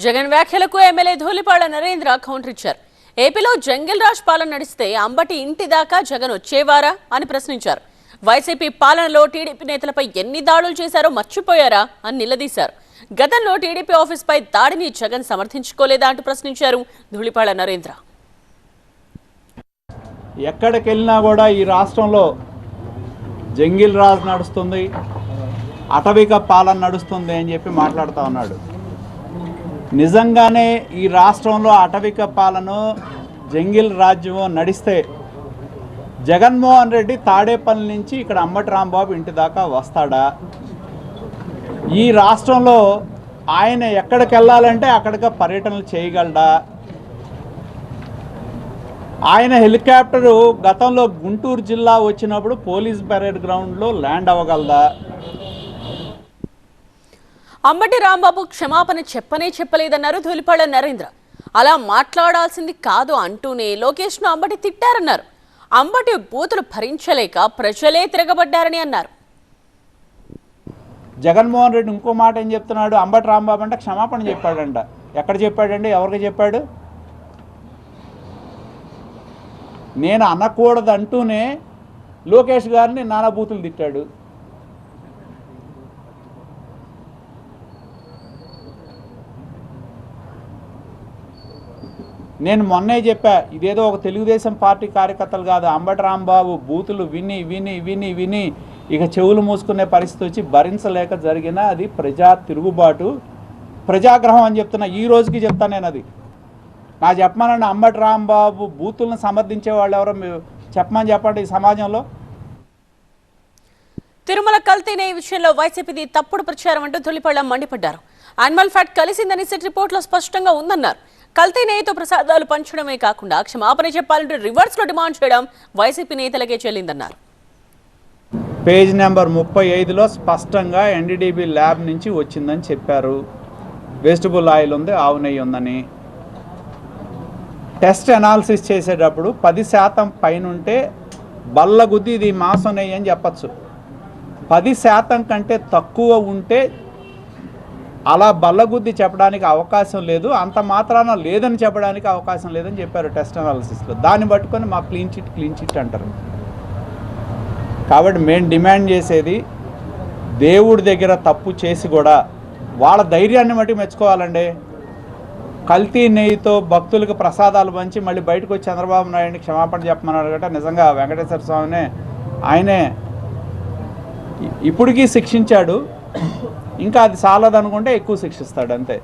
జగన్ వ్యాఖ్యలకు MLA Dhulipalla Narendra counter ఇచ్చారు. ఏపీలో జంగిల్ రాజ్ పాలన నడిస్తే అంబటి ఇంటి దాకా జగన్ వచ్చేవారా అని ప్రశ్నించారు. వైసీపీ పాలనలో టీడీపీ నేతలపై ఎన్ని దాడులు చేశారో మర్చిపోయారా అని నిలదీశారు. గతంలో టీడీపీ ఆఫీస్పై దాడిని జగన్ సమర్థించుకోలేదా అంటూ ప్రశ్నించారు ధూళిపాళ్ల నరేంద్ర. ఎక్కడికి వెళ్ళినా కూడా ఈ రాష్ట్రంలో జంగిల్ రాజ్ నడుస్తుంది, అటవిక పాలన నడుస్తుంది అని చెప్పి మాట్లాడుతూ ఉన్నాడు. నిజంగానే ఈ రాష్ట్రంలో అటవిక పాలన జంగిల్ రాజ్యం నడిస్తే జగన్మోహన్ రెడ్డి తాడేపల్లి నుంచి ఇక్కడ అంబటి రాంబాబు ఇంటి దాకా వస్తాడా? ఈ రాష్ట్రంలో ఆయన ఎక్కడికి వెళ్ళాలంటే అక్కడికి పర్యటనలు చేయగలడా? ఆయన హెలికాప్టరు గతంలో గుంటూరు జిల్లా వచ్చినప్పుడు పోలీస్ పరేడ్ గ్రౌండ్లో ల్యాండ్ అవ్వగలదా? అంబటి రాంబాబు క్షమాపణ చెప్పలేదన్నారు ధూళిపాళ్ల నరేంద్ర. అలా మాట్లాడాల్సింది కాదు అంటూనే లోకేష్ను అంబటి తిట్టారన్నారు. అంబటి బూతులు భరించలేక ప్రజలే తిరగబడ్డారని అన్నారు. జగన్మోహన్ రెడ్డి ఇంకో మాట ఏం చెప్తున్నాడు? అంబటి రాంబాబు అంటే క్షమాపణ చెప్పాడంట. ఎక్కడ చెప్పాడండి? ఎవరికి చెప్పాడు? నేను అనకూడదు అంటూనే లోకేష్ గారిని నానా బూతులు తిట్టాడు. నేను మొన్నే చెప్పా, ఇదేదో ఒక తెలుగుదేశం పార్టీ కార్యకర్తలు కాదు, అంబటి రాంబాబు బూతులు విని విని విని విని ఇక చెవులు మూసుకునే పరిస్థితి వచ్చి భరించలేక జరిగిన అది ప్రజా తిరుగుబాటు, ప్రజాగ్రహం అని చెప్తున్నా. ఈ రోజుకి చెప్తాను నేను. అది నా చెప్పమనండి, అంబటి రాంబాబు బూతులను సమర్థించే వాళ్ళు ఎవరో చెప్పండి ఈ సమాజంలో. తిరుమల కల్తీనే విషయంలో వైసీపీది తప్పుడు ప్రచారం అంటూ ధూళిపాళ్ల మండిపడ్డారు. యానిమల్ ఫ్యాట్ కలిసిందని సెట్ రిపోర్ట్లో స్పష్టంగా ఉందన్నారు. కల్తీ నెయ్యితో ప్రసాదాలు పంచడమే కాకుండా క్షమాపణ చెప్పాలంటే రివర్స్ లో డిమాండ్ చేయడం వైసీపీ నేతలకే చెల్లిందన్నారు. పేజ్ నెంబర్ 35లో స్పష్టంగా ఎన్డీడీబీ ల్యాబ్ నుంచి వచ్చిందని చెప్పారు. వెజిటబుల్ ఆయిల్ ఉంది, ఆవు నెయ్యి ఉందని. టెస్ట్ అనాలిసిస్ చేసేటప్పుడు 10% పైన ఉంటే బల్లగుద్ది ఇది మాంసం నెయ్యి అని చెప్పచ్చు. 10% కంటే తక్కువ ఉంటే అలా బల్లగుద్ది చెప్పడానికి అవకాశం లేదు, అంత మాత్రాన లేదని చెప్పడానికి అవకాశం లేదని చెప్పారు టెస్ట్ అనాలిసిస్లో. దాన్ని పట్టుకొని మా క్లీన్ చిట్ అంటారు. కాబట్టి మేము డిమాండ్ చేసేది, దేవుడి దగ్గర తప్పు చేసి కూడా వాళ్ళ ధైర్యాన్ని బట్టి మెచ్చుకోవాలండి. కల్తీ నెయ్యితో భక్తులకు ప్రసాదాలు పంచి మళ్ళీ బయటకు వచ్చి చంద్రబాబు నాయుడిని క్షమాపణ చెప్పమన్నాడు కదా. నిజంగా వెంకటేశ్వర స్వామినే ఆయనే ఇప్పటికీ శిక్షించాడు, ఇంకా అది చాలదనుకుంటే ఎక్కువ శిక్షిస్తాడు అంతే.